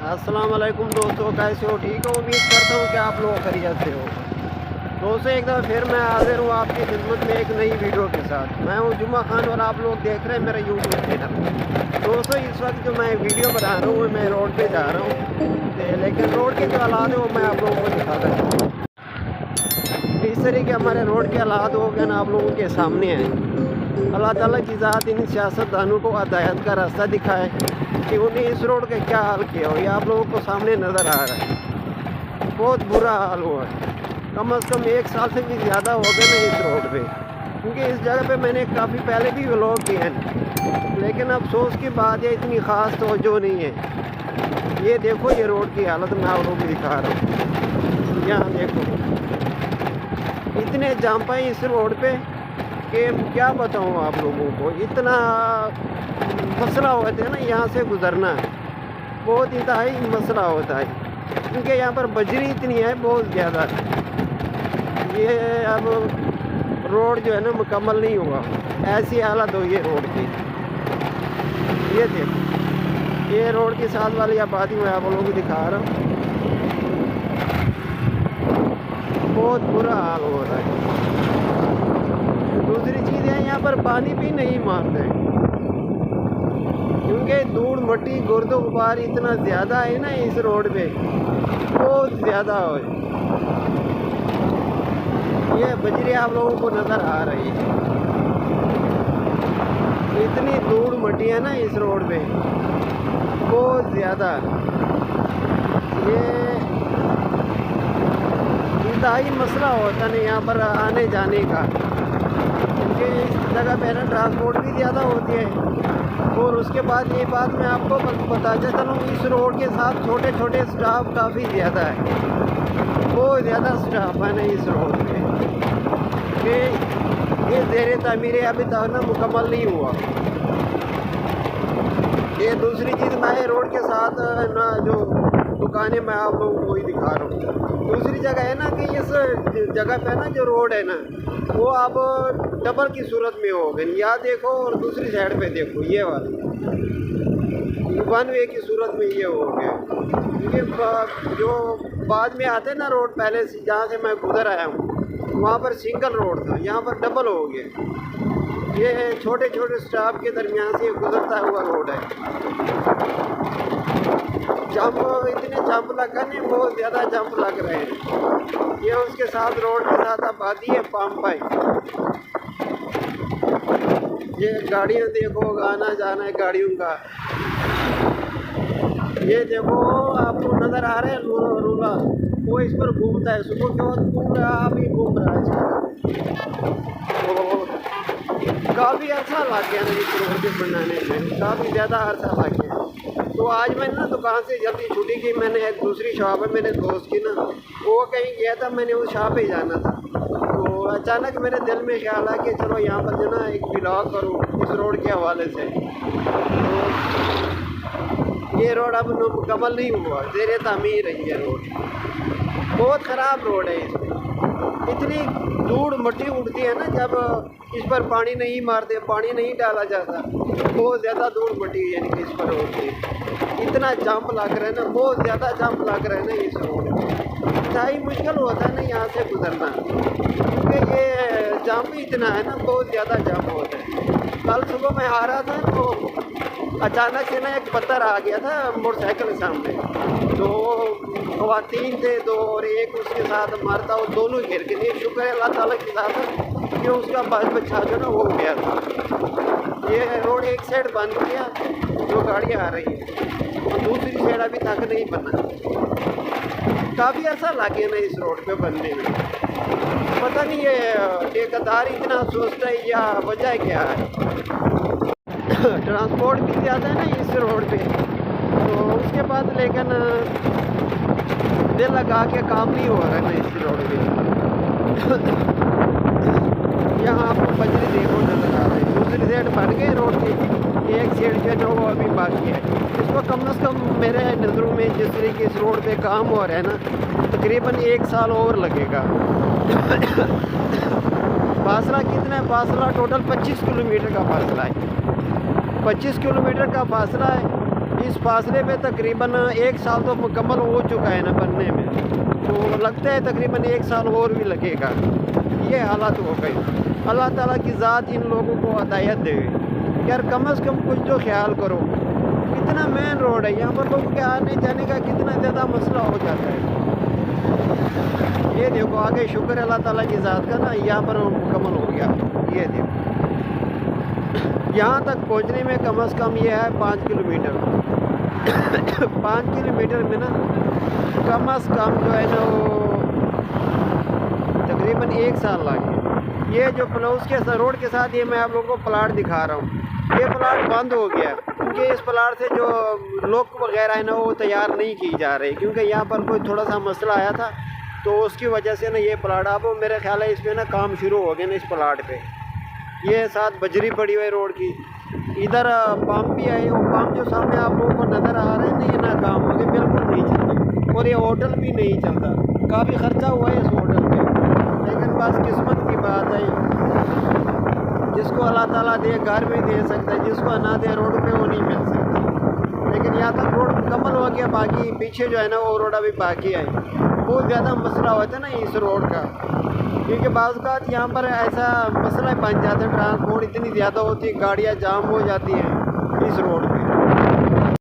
अस्सलाम वालेकुम दोस्तों, कैसे हो? ठीक हो? उम्मीद करता हूँ कि आप लोग खैरियत से हो। दोस्तों, एक दफ़ा फिर मैं हाजिर हूँ आपकी खिदमत में एक नई वीडियो के साथ। मैं हूँ जुम्मा खान और आप लोग देख रहे हैं मेरा यूट्यूब चैनल। दोस्तों, इस वक्त जो मैं वीडियो बना रहा हूँ मैं रोड पे जा रहा हूँ, लेकिन रोड के जो हालात है वो मैं आप लोगों को दिखा रहा हूँ। इस तरह के हमारे रोड के हालात हो गए ना आप लोगों के सामने हैं। अल्लाह ताला की ज़ात इन सियासतदानों को हिदायत का रास्ता दिखाए कि उन्हें इस रोड का क्या हाल किया हो। ये आप लोगों को सामने नज़र आ रहा है, बहुत बुरा हाल हुआ है। कम अज़ कम 1 साल से भी ज़्यादा हो गया ना इस रोड पे, क्योंकि इस जगह पे मैंने काफ़ी पहले भी व्लॉग किए हैं, लेकिन अफसोस की बात है इतनी ख़ास तवज्जो नहीं है। ये देखो, ये रोड की हालत मैं आप लोगों को दिखा रहा हूँ। यहाँ देखो, इतने जाम पाए इस रोड पे कि क्या बताऊँ आप लोगों को। इतना मसला होता है ना यहाँ से गुज़रना, बहुत इंतहाई मसला होता है, क्योंकि यहाँ पर बजरी इतनी है बहुत ज़्यादा। ये अब रोड जो है ना मुकम्मल नहीं हुआ, ऐसी हालत हुई है रोड की। ये देखो, ये रोड के साथ वाली आबादी मैं आप लोगों को दिखा रहा हूँ, बहुत बुरा हाल हो रहा है। दूसरी चीज़ है, यहाँ पर पानी भी नहीं मारते, क्योंकि धूड़ मट्टी गुर्द गुबार इतना ज़्यादा है ना इस रोड पे, बहुत ज़्यादा है। ये बजरी आप लोगों को नज़र आ रही है, इतनी धूड़ मट्टी है ना इस रोड पे, बहुत ज़्यादा। ये इंतहाई मसला होता नहीं यहाँ पर आने जाने का, क्योंकि इस जगह पे ना ट्रांसपोर्ट भी ज़्यादा होती है। और उसके बाद ये बात मैं आपको बताता चलूँ, इस रोड के साथ छोटे छोटे स्टाफ काफ़ी ज़्यादा है, बहुत ज़्यादा स्टाफ है ना इस रोड पे, कि ये ज़ेरे तामीर अभी तक ना मुकम्मल नहीं हुआ। ये दूसरी चीज़, मैं रोड के साथ ना जो दुकानें मैं आप लोगों को ही दिखा रहा हूँ। दूसरी जगह है ना कि इस जगह पे ना जो रोड है ना वो अब डबल की सूरत में हो गई। यहाँ देखो और दूसरी साइड पे देखो, ये वाली 1 वे की सूरत में ये हो गया। ये जो बाद में आते ना रोड, पहले जहाँ से मैं गुजर आया हूँ वहाँ पर सिंगल रोड था, यहाँ पर डबल हो गया। ये छोटे छोटे स्टाफ के दरमियान से गुजरता हुआ रोड है। जंप, इतने जंप लगा नहीं, बहुत ज़्यादा जंप लग रहे हैं। ये उसके साथ रोड के साथ आबादी है, पंप है। ये गाड़ियाँ देखो, आना जाना है गाड़ियों का। ये देखो आपको नज़र आ रहा है रूला, वो इस पर घूमता है, सुबह के वक्त घूम रहा है, अभी घूम रहा है। तो काफ़ी अच्छा लग गया ना इस रोड के बनाने में, काफ़ी ज़्यादा अच्छा लग गया। तो आज मैंने ना दुकान से जल्दी छुट्टी की, मैंने एक दूसरी शॉप है मेरे दोस्त की ना, वो कहीं गया था, मैंने उस शॉप पे जाना था। तो अचानक मेरे दिल में ख्याल आया कि चलो यहाँ पर जो ना एक व्लॉग करूँ इस रोड के हवाले से। तो ये रोड अब मुकम्मल नहीं हुआ, ज़ेरे तामीर है ये रोड, बहुत ख़राब रोड है। इतनी धूड़ मट्टी उड़ती है ना जब इस पर पानी नहीं मारते, पानी नहीं डाला जाता, बहुत ज़्यादा धूड़ मट्टी यानी कि इस पर होती है। इतना जंप लग रहा है ना, बहुत ज़्यादा जंप लग रहा है ना इस रोड में, इंतहाई मुश्किल होता है ना यहाँ से गुजरना, क्योंकि ये जंप ही इतना है ना, बहुत ज़्यादा जंप होता है। कल सुबह मैं आ रहा था तो अचानक से ना एक पत्थर आ गया था मोटरसाइकिल के सामने, तो ख़वातीन थे दो और एक उसके साथ मरता, वो दोनों गिर गए। शुक्र है अल्लाह ताला के साथ कि उसका बाल बच्चा जो ना वो हो गया था। ये रोड एक साइड बंद किया, जो गाड़ियाँ आ रही है, और दूसरी साइड अभी तक नहीं बना। काफ़ी ऐसा लगे ना इस रोड पे बनने में, पता नहीं ये ठेकेदार इतना सोचता है या वजह क्या है। ट्रांसपोर्ट भी ज़्यादा है ना इस रोड पे, तो उसके बाद लेकिन दिल लगा के काम नहीं हो रहा है ना इस रोड पे। यहाँ आपको बजरी देखो नज़र आ रही है, दूसरी साइड बन गई रोड की, एक साइड जो है वो अभी बाकी है। इसको कम से कम मेरे नज़रों में जिस तरीके इस रोड पे काम हो रहा है ना, तकरीबन 1 साल और लगेगा। फासला कितना है? फासला टोटल 25 किलोमीटर का फासला है, 25 किलोमीटर का फासला है। इस फासले पे तकरीबन 1 साल तो मुकम्मल हो चुका है ना बनने में, तो लगता है तकरीबन 1 साल और भी लगेगा। ये हालत हो गई। अल्लाह ताला की ज़ात इन लोगों को हिदायत दे यार, कम अज़ कम कुछ तो ख्याल करो। कितना मेन रोड है, यहाँ पर लोगों के आने जाने का कितना ज़्यादा मसला हो जाता है। ये देखो आगे, शुक्र है अल्लाह ताला की ज़ात का ना, यहाँ पर मुकम्मल हो गया। ये देखो यहाँ तक पहुँचने में कम अज़ कम ये है 5 किलोमीटर। 5 किलोमीटर में ना कम अज़ कम जो है ना वो तकरीबन 1 साल लगे। ये जो प्लस के रोड के साथ ये मैं आप लोगों को प्लाट दिखा रहा हूँ, ये प्लाट बंद हो गया क्योंकि इस प्लाट से जो लोग वगैरह है ना वो तैयार नहीं की जा रही, क्योंकि यहाँ पर कोई थोड़ा सा मसला आया था, तो उसकी वजह से ना ये प्लाट अब मेरे ख्याल है इस पर ना काम शुरू हो गया ना इस प्लाट पे। ये साथ बजरी पड़ी हुई रोड की, इधर पंप भी है, वो पंप जो सामने आप लोगों को नज़र आ रहे हैं ना, ये ना काम हो गया, बिल्कुल नहीं चलता। और ये होटल भी नहीं चलता, काफ़ी ख़र्चा हुआ है इस होटल पे, लेकिन बस किस्मत की बात है, जिसको अल्लाह ताला दे घर में दे सकता है, जिसको ना दे रोड पे वो नहीं मिल सकता। लेकिन यहाँ तक रोड मुकम्मल हो गया, बाकी पीछे जो है ना वो रोड अभी बाकी है। बहुत ज़्यादा मसला होता है ना इस रोड का, क्योंकि बाज़ औक़ात यहाँ पर ऐसा मसला बन जाता है, ट्रांसपोर्ट इतनी ज़्यादा होती है, गाड़ियाँ जाम हो जाती हैं इस रोड